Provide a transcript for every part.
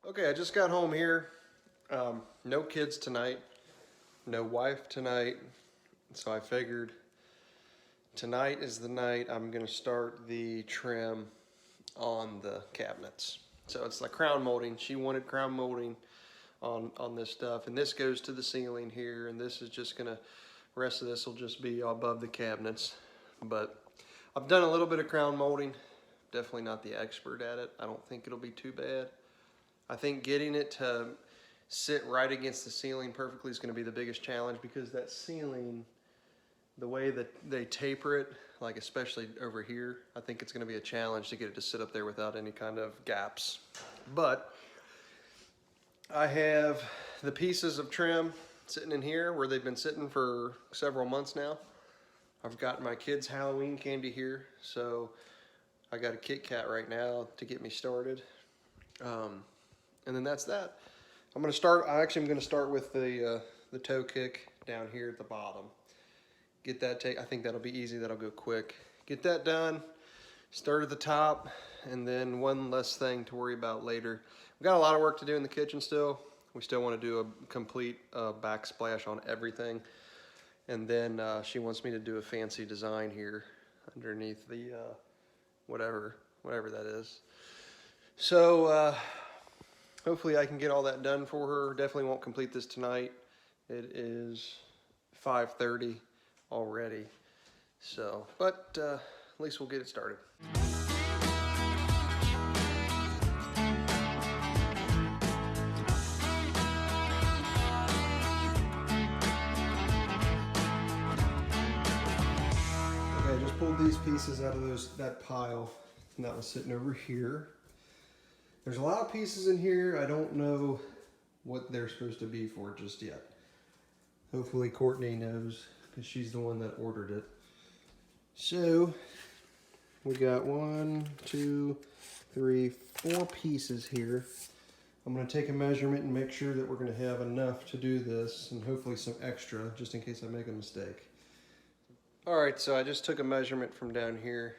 Okay, I just got home here. No kids tonight, no wife tonight, so I figured tonight is the night I'm gonna start the trim on the cabinets. So it's like crown molding. She wanted crown molding on this stuff, and this goes to the ceiling here, and this is just gonna, rest of this will just be above the cabinets. But I've done a little bit of crown molding, definitely not the expert at it. I don't think it'll be too bad. I think getting it to sit right against the ceiling perfectly is going to be the biggest challenge, because that ceiling, the way that they taper it, like especially over here, I think it's going to be a challenge to get it to sit up there without any kind of gaps. But I have the pieces of trim sitting in here where they've been sitting for several months now. I've got my kids' Halloween candy here, so I got a Kit Kat right now to get me started. And then that's that. I'm gonna start. I actually am gonna start with the toe kick down here at the bottom. Get that I think that'll be easy. That'll go quick. Get that done. Start at the top, and then one less thing to worry about later. We've got a lot of work to do in the kitchen still. We still want to do a complete backsplash on everything, and then she wants me to do a fancy design here underneath the whatever that is. So. Hopefully I can get all that done for her. Definitely won't complete this tonight. It is 5:30 already. So, but at least we'll get it started. Okay, I just pulled these pieces out of that pile, and that was sitting over here. There's a lot of pieces in here. I don't know what they're supposed to be for just yet. Hopefully Courtney knows, because she's the one that ordered it. So we got 1, 2, 3, 4 pieces here. I'm going to take a measurement and make sure that we're going to have enough to do this, and hopefully some extra just in case I make a mistake. All right, so I just took a measurement from down here.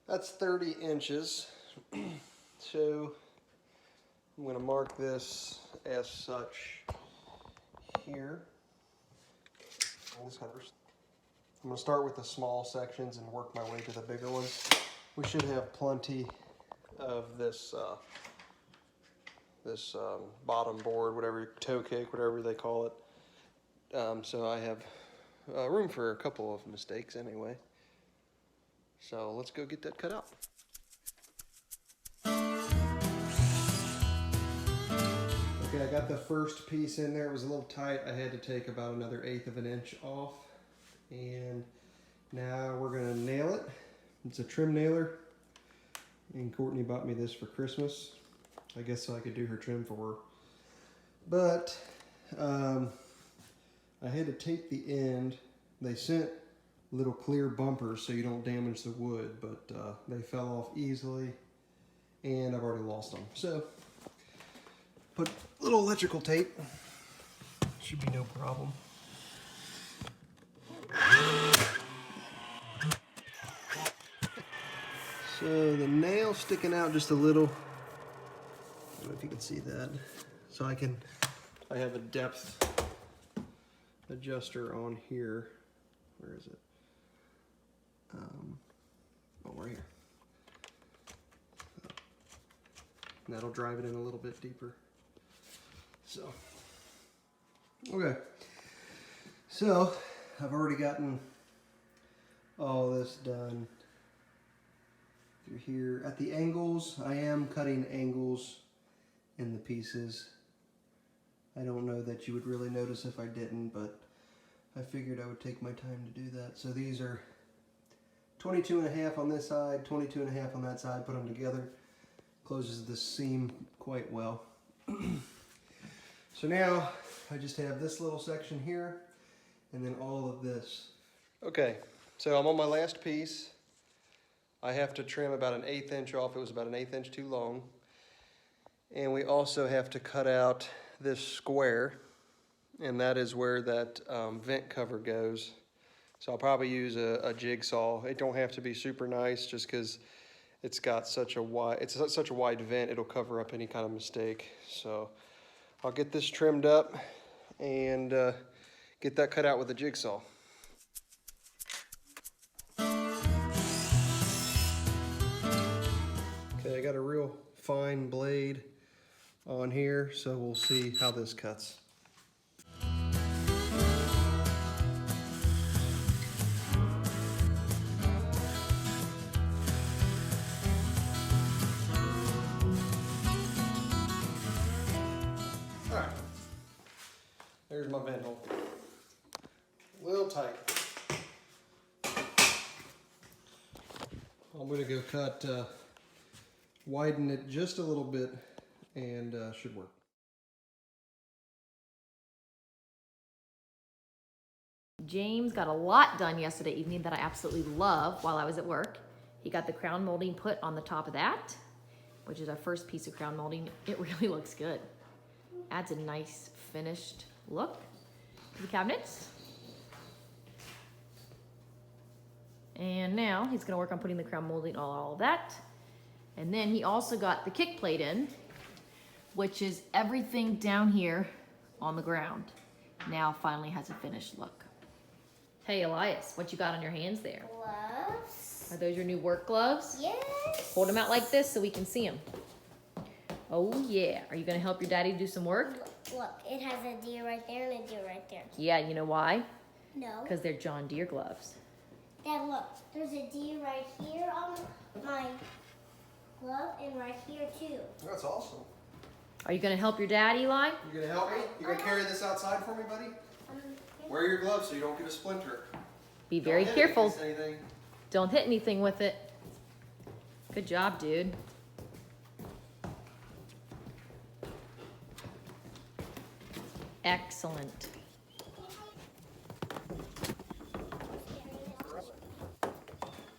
That's 30 inches. So I'm going to mark this as such here. I'm going to start with the small sections and work my way to the bigger ones. We should have plenty of this bottom board, whatever, toe kick, whatever they call it. So I have room for a couple of mistakes anyway. So let's go get that cut out. Okay, I got the first piece in there. It was a little tight. I had to take about another 1/8 of an inch off. And now we're gonna nail it. It's a trim nailer. And Courtney bought me this for Christmas. I guess so I could do her trim for her. But I had to tape the end. They sent little clear bumpers so you don't damage the wood, but they fell off easily. And I've already lost them. So put a little electrical tape, should be no problem. So the nail sticking out just a little. I don't know if you can see that. So I have a depth adjuster on here. Where is it? Oh, right here. And that'll drive it in a little bit deeper. So, okay, so I've already gotten all this done through here. At the angles, I am cutting angles in the pieces. I don't know that you would really notice if I didn't, but I figured I would take my time to do that. So these are 22.5 on this side, 22.5 on that side, put them together. Closes the seam quite well. So now I just have this little section here and then all of this. Okay, so I'm on my last piece. I have to trim about an 1/8 inch off. It was about an 1/8 inch too long. And we also have to cut out this square, and that is where that vent cover goes. So I'll probably use a jigsaw. It don't have to be super nice, just because it's got such a wide vent, it'll cover up any kind of mistake. So I'll get this trimmed up and get that cut out with a jigsaw. Okay, I got a real fine blade on here, so we'll see how this cuts. Alright, there's my vent hole. A little tight. I'm going to go cut, widen it just a little bit, and should work. James got a lot done yesterday evening that I absolutely love while I was at work. He got the crown molding put on the top of that, which is our first piece of crown molding. It really looks good. Adds a nice finished look to the cabinets. And now he's gonna work on putting the crown molding on all of that. And then he also got the kick plate in, which is everything down here on the ground. Now finally has a finished look. Hey Elias, what you got on your hands there? Gloves. Are those your new work gloves? Yes. Hold them out like this so we can see them. Oh yeah, are you gonna help your daddy do some work? Look, it has a deer right there and a deer right there. Yeah, you know why? No. Because they're John Deere gloves. Dad, look, there's a deer right here on my glove and right here too. That's awesome. Are you gonna help your dad, Eli? You gonna help me? You gonna carry this outside for me, buddy? Wear your gloves so you don't get a splinter. Be very careful. Don't hit anything. Don't hit anything with it. Good job, dude. Excellent.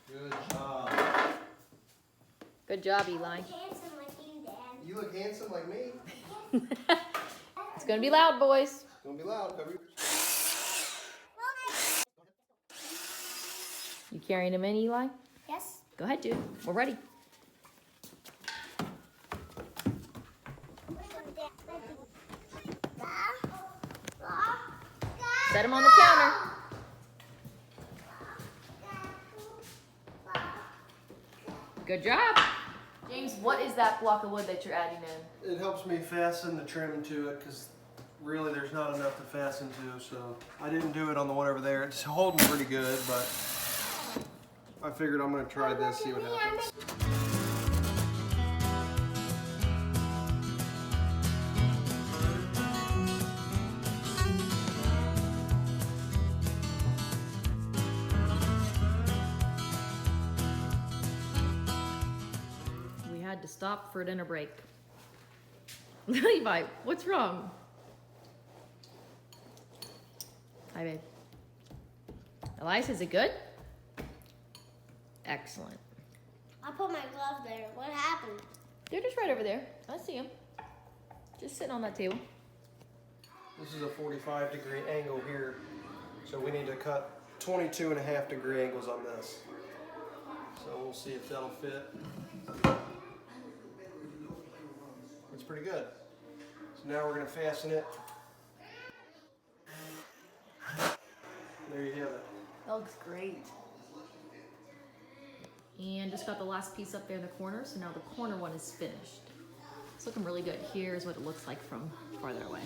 Good job. Good job, Eli. Handsome like you, Dad. You look handsome like me. It's gonna be loud, boys. It's gonna be loud. Cover your... You carrying him in, Eli? Yes. Go ahead, dude. We're ready. Set him on the counter. Good job. James, what is that block of wood that you're adding in? It helps me fasten the trim to it because really there's not enough to fasten to, so I didn't do it on the one over there. It's holding pretty good, but I figured I'm going to try this, see what happens. We had to stop for a dinner break. Levi, what's wrong? Hi, babe. Elias, is it good? Excellent. I put my glove there. What happened? They're just right over there. I see them. Just sitting on that table. This is a 45-degree angle here, so we need to cut 22.5-degree angles on this. So we'll see if that'll fit. It's pretty good. So now we're going to fasten it. There you have it. That looks great. And just got the last piece up there in the corner, so now the corner one is finished. It's looking really good. Here's what it looks like from farther away.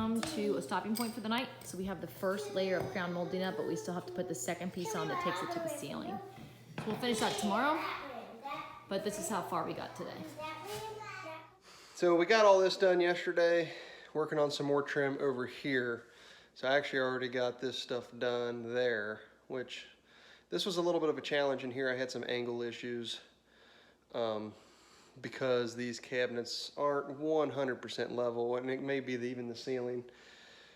come to a stopping point for the night. So we have the first layer of crown molding up, but we still have to put the second piece on that takes it to the ceiling. So we'll finish that tomorrow, but this is how far we got today. So we got all this done yesterday, working on some more trim over here. So I actually already got this stuff done there, which this was a little bit of a challenge in here. I had some angle issues because these cabinets aren't 100% level, and it may be even the ceiling.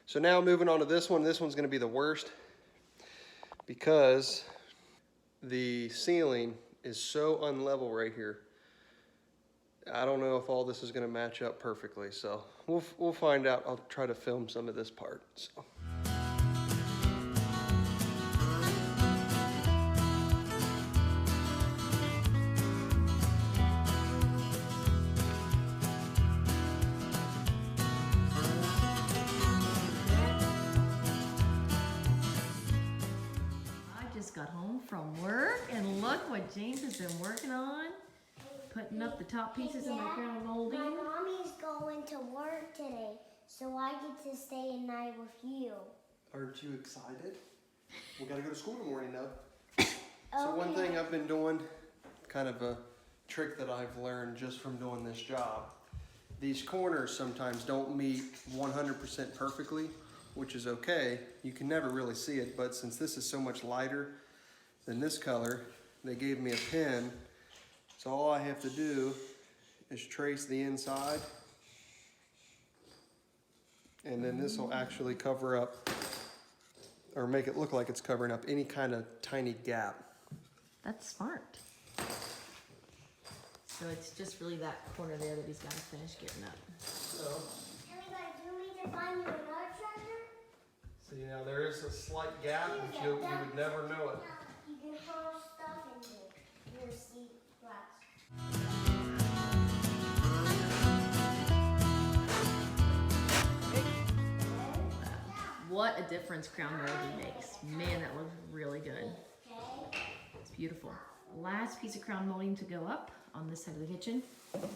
So now moving on to this one's gonna be the worst because the ceiling is so unlevel right here. I don't know if all this is gonna match up perfectly, so we'll find out. I'll try to film some of this part. So. I just got home from work and look what James has been working on. Putting up the top pieces of my crown molding. My mommy's going to work today, so I get to stay at night with you. Aren't you excited? We gotta go to school in the morning though. So one thing I've been doing, kind of a trick that I've learned just from doing this job. These corners sometimes don't meet 100% perfectly, which is okay. You can never really see it, but since this is so much lighter than this color, they gave me a pen. So all I have to do is trace the inside, and then this will actually cover up, or make it look like it's covering up any kind of tiny gap. That's smart. So it's just really that corner there that he's got to finish getting up. So, Do you need to find you another treasure? see now there is a slight gap, but you would never know it. You can throw stuff in here. You'll see glass. What a difference crown molding makes. Man, that looks really good. It's beautiful. Last piece of crown molding to go up on this side of the kitchen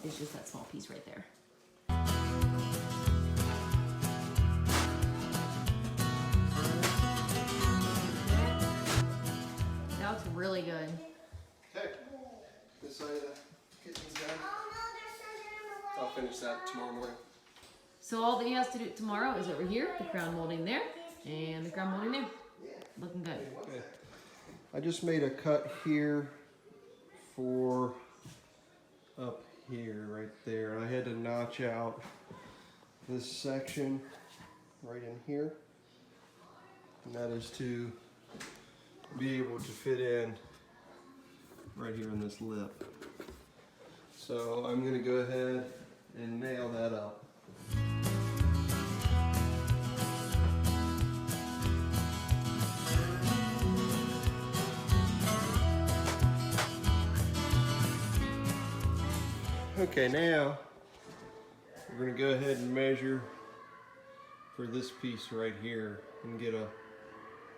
is just that small piece right there. That looks really good. Okay, this side of the kitchen's done. Oh no, there's something in the way. I'll finish that tomorrow morning. So all that he has to do tomorrow is over here, the crown molding there, and the crown molding there. Looking good. Okay. I just made a cut here for up here, right there. I had to notch out this section right in here, and that is to be able to fit in right here in this lip. So I'm gonna go ahead and nail that up. Okay, now we're gonna go ahead and measure for this piece right here and get a,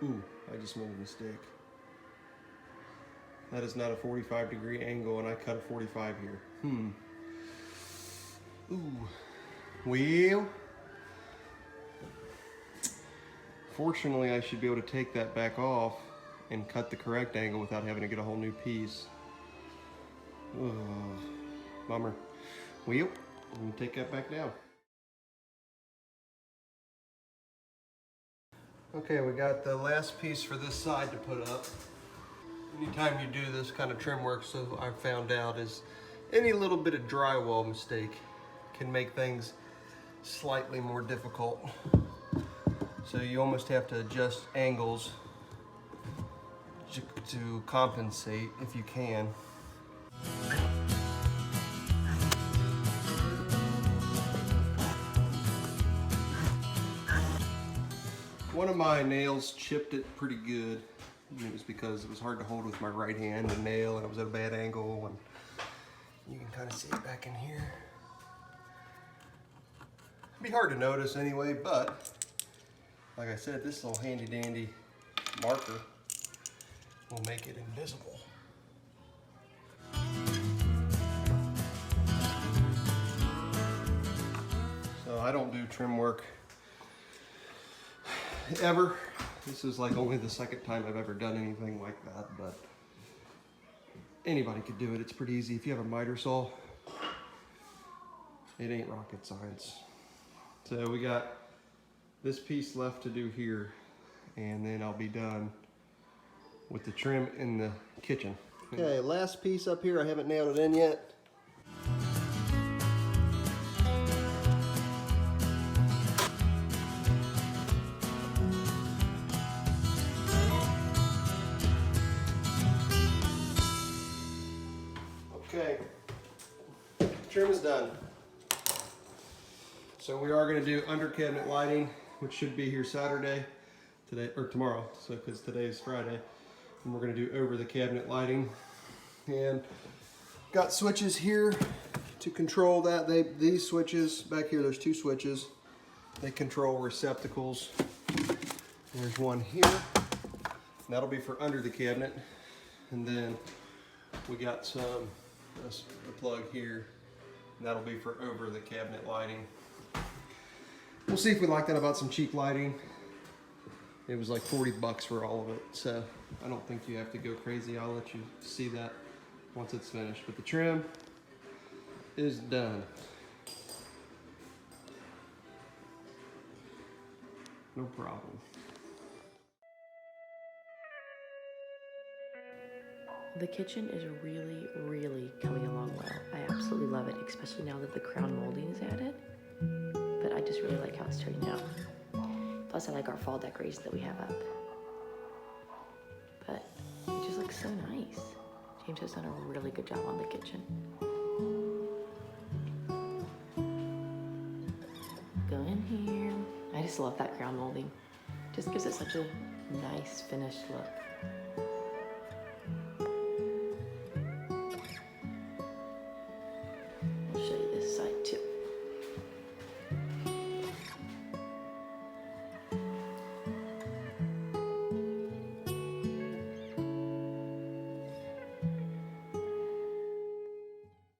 ooh, I just made a mistake. That is not a 45-degree angle, and I cut a 45 here. Ooh, well, fortunately I should be able to take that back off and cut the correct angle without having to get a whole new piece. Ugh. Bummer. Well, I'm gonna take that back down. Okay, we got the last piece for this side to put up. Anytime you do this kind of trim work, so I've found out, is any little bit of drywall mistake can make things slightly more difficult. So you almost have to adjust angles to compensate if you can. One of my nails chipped it pretty good. And it was because it was hard to hold with my right hand, the nail, and it was at a bad angle. And you can kind of see it back in here. It'd be hard to notice anyway, but like I said, this little handy dandy marker will make it invisible. So I don't do trim work ever. This is like only the second time I've ever done anything like that, but anybody could do it. It's pretty easy. If you have a miter saw, it ain't rocket science. So we got this piece left to do here, and then I'll be done with the trim in the kitchen. Okay, last piece up here. I haven't nailed it in yet. Okay, trim is done. So we are going to do under cabinet lighting, which should be here Saturday, today or tomorrow. So because today is Friday, and we're going to do over the cabinet lighting. And got switches here to control that. These switches back here. There's two switches. They control receptacles. There's one here. And that'll be for under the cabinet, and then we got some. A plug here, and that'll be for over the cabinet lighting. We'll see if we like that. About some cheap lighting. It was like 40 bucks for all of it, so I don't think you have to go crazy. I'll let you see that once it's finished. But the trim is done. No problem. The kitchen is really, really coming along well. I absolutely love it, especially now that the crown molding is added. But I just really like how it's turning out. Plus I like our fall decorations that we have up. But it just looks so nice. James has done a really good job on the kitchen. Go in here. I just love that crown molding. Just gives it such a nice finished look.